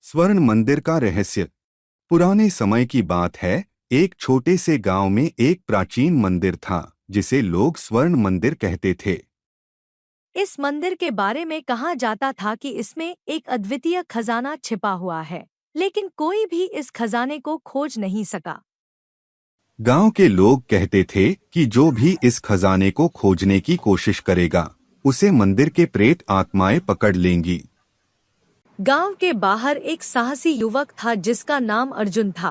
स्वर्ण मंदिर का रहस्य। पुराने समय की बात है। एक छोटे से गांव में एक प्राचीन मंदिर था जिसे लोग स्वर्ण मंदिर कहते थे। इस मंदिर के बारे में कहा जाता था कि इसमें एक अद्वितीय खजाना छिपा हुआ है, लेकिन कोई भी इस खजाने को खोज नहीं सका। गांव के लोग कहते थे कि जो भी इस खजाने को खोजने की कोशिश करेगा उसे मंदिर के प्रेत आत्माएं पकड़ लेंगी। गांव के बाहर एक साहसी युवक था जिसका नाम अर्जुन था।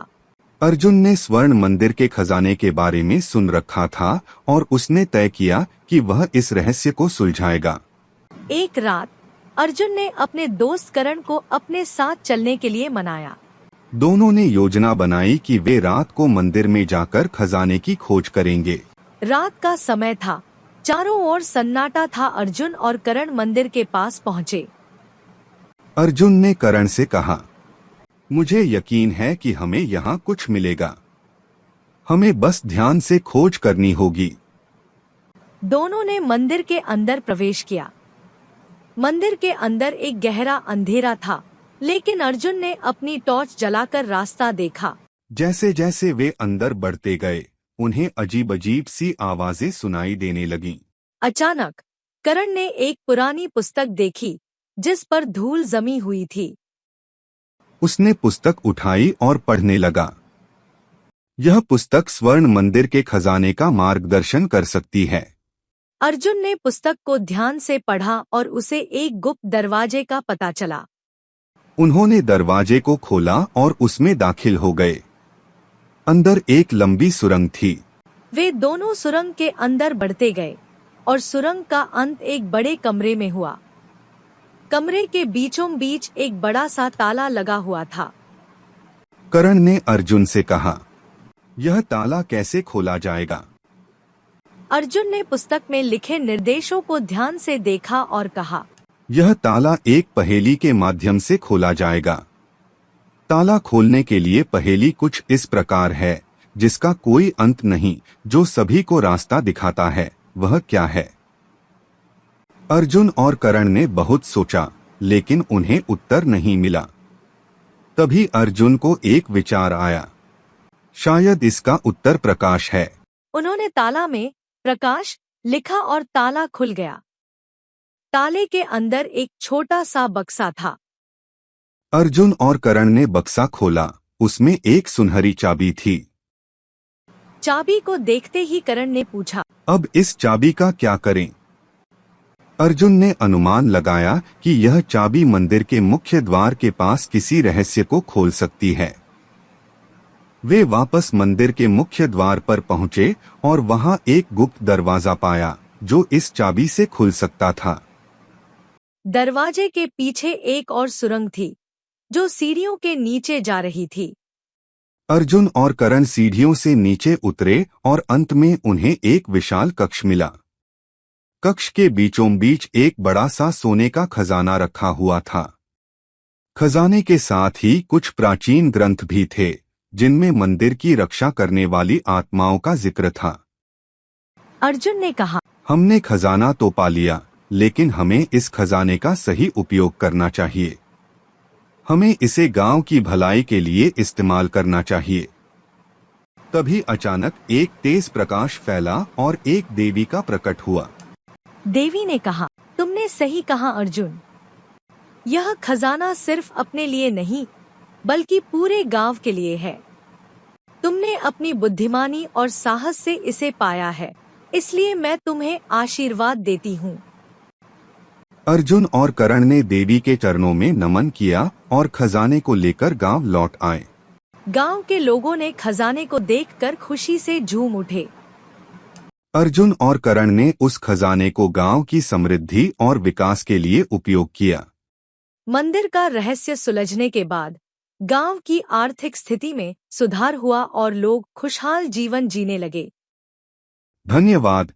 अर्जुन ने स्वर्ण मंदिर के खजाने के बारे में सुन रखा था और उसने तय किया कि वह इस रहस्य को सुलझाएगा। एक रात अर्जुन ने अपने दोस्त करण को अपने साथ चलने के लिए मनाया। दोनों ने योजना बनाई कि वे रात को मंदिर में जाकर खजाने की खोज करेंगे। रात का समय था, चारों ओर सन्नाटा था। अर्जुन और करण मंदिर के पास पहुँचे। अर्जुन ने करण से कहा, मुझे यकीन है कि हमें यहाँ कुछ मिलेगा। हमें बस ध्यान से खोज करनी होगी। दोनों ने मंदिर के अंदर प्रवेश किया। मंदिर के अंदर एक गहरा अंधेरा था, लेकिन अर्जुन ने अपनी टॉर्च जलाकर रास्ता देखा। जैसे जैसे वे अंदर बढ़ते गए उन्हें अजीब अजीब सी आवाजें सुनाई देने लगीं। अचानक करण ने एक पुरानी पुस्तक देखी जिस पर धूल जमी हुई थी। उसने पुस्तक उठाई और पढ़ने लगा। यह पुस्तक स्वर्ण मंदिर के खजाने का मार्गदर्शन कर सकती है। अर्जुन ने पुस्तक को ध्यान से पढ़ा और उसे एक गुप्त दरवाजे का पता चला। उन्होंने दरवाजे को खोला और उसमें दाखिल हो गए। अंदर एक लंबी सुरंग थी। वे दोनों सुरंग के अंदर बढ़ते गए और सुरंग का अंत एक बड़े कमरे में हुआ। कमरे के बीचों बीच एक बड़ा सा ताला लगा हुआ था। करण ने अर्जुन से कहा, यह ताला कैसे खोला जाएगा? अर्जुन ने पुस्तक में लिखे निर्देशों को ध्यान से देखा और कहा, यह ताला एक पहेली के माध्यम से खोला जाएगा। ताला खोलने के लिए पहेली कुछ इस प्रकार है, जिसका कोई अंत नहीं, जो सभी को रास्ता दिखाता है, वह क्या है? अर्जुन और करण ने बहुत सोचा, लेकिन उन्हें उत्तर नहीं मिला। तभी अर्जुन को एक विचार आया, शायद इसका उत्तर प्रकाश है। उन्होंने ताला में प्रकाश लिखा और ताला खुल गया। ताले के अंदर एक छोटा सा बक्सा था। अर्जुन और करण ने बक्सा खोला। उसमें एक सुनहरी चाबी थी। चाबी को देखते ही करण ने पूछा, अब इस चाबी का क्या करें? अर्जुन ने अनुमान लगाया कि यह चाबी मंदिर के मुख्य द्वार के पास किसी रहस्य को खोल सकती है। वे वापस मंदिर के मुख्य द्वार पर पहुंचे और वहां एक गुप्त दरवाजा पाया जो इस चाबी से खुल सकता था। दरवाजे के पीछे एक और सुरंग थी जो सीढ़ियों के नीचे जा रही थी। अर्जुन और करण सीढ़ियों से नीचे उतरे और अंत में उन्हें एक विशाल कक्ष मिला। कक्ष के बीचों बीच एक बड़ा सा सोने का खजाना रखा हुआ था। खजाने के साथ ही कुछ प्राचीन ग्रंथ भी थे, जिनमें मंदिर की रक्षा करने वाली आत्माओं का जिक्र था। अर्जुन ने कहा, हमने खजाना तो पा लिया, लेकिन हमें इस खजाने का सही उपयोग करना चाहिए। हमें इसे गांव की भलाई के लिए इस्तेमाल करना चाहिए। तभी अचानक एक तेज प्रकाश फैला और एक देवी का प्रकट हुआ। देवी ने कहा, तुमने सही कहा अर्जुन। यह खजाना सिर्फ अपने लिए नहीं, बल्कि पूरे गांव के लिए है। तुमने अपनी बुद्धिमानी और साहस से इसे पाया है, इसलिए मैं तुम्हें आशीर्वाद देती हूँ। अर्जुन और करण ने देवी के चरणों में नमन किया और खजाने को लेकर गांव लौट आए। गांव के लोगों ने खजाने को देखकर खुशी से झूम उठे। अर्जुन और करण ने उस खजाने को गांव की समृद्धि और विकास के लिए उपयोग किया। मंदिर का रहस्य सुलझने के बाद गांव की आर्थिक स्थिति में सुधार हुआ और लोग खुशहाल जीवन जीने लगे। धन्यवाद।